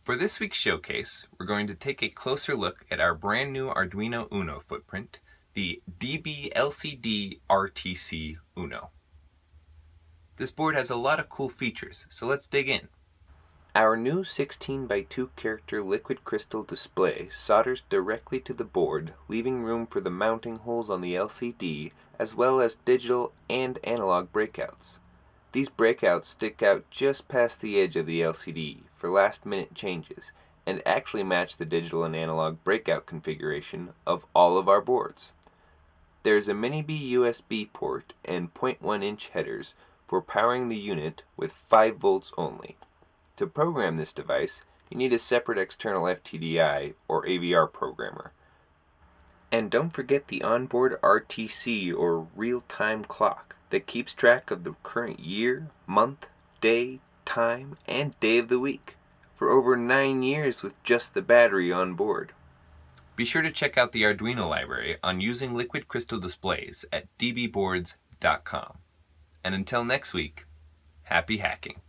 For this week's showcase, we're going to take a closer look at our brand new Arduino Uno footprint, the DB LCD RTC UNO. This board has a lot of cool features, so let's dig in. Our new 16x2 character liquid crystal display solders directly to the board, leaving room for the mounting holes on the LCD, as well as digital and analog breakouts. These breakouts stick out just past the edge of the LCD for last-minute changes, and actually match the digital and analog breakout configuration of all of our boards. There's a mini-B USB port and 0.1-inch headers for powering the unit with 5 volts only. To program this device, you need a separate external FTDI or AVR programmer. And don't forget the onboard RTC or real-time clock that keeps track of the current year, month, day, time, and day of the week for over 9 years with just the battery on board. Be sure to check out the Arduino library on using liquid crystal displays at dbboards.com. And until next week, happy hacking!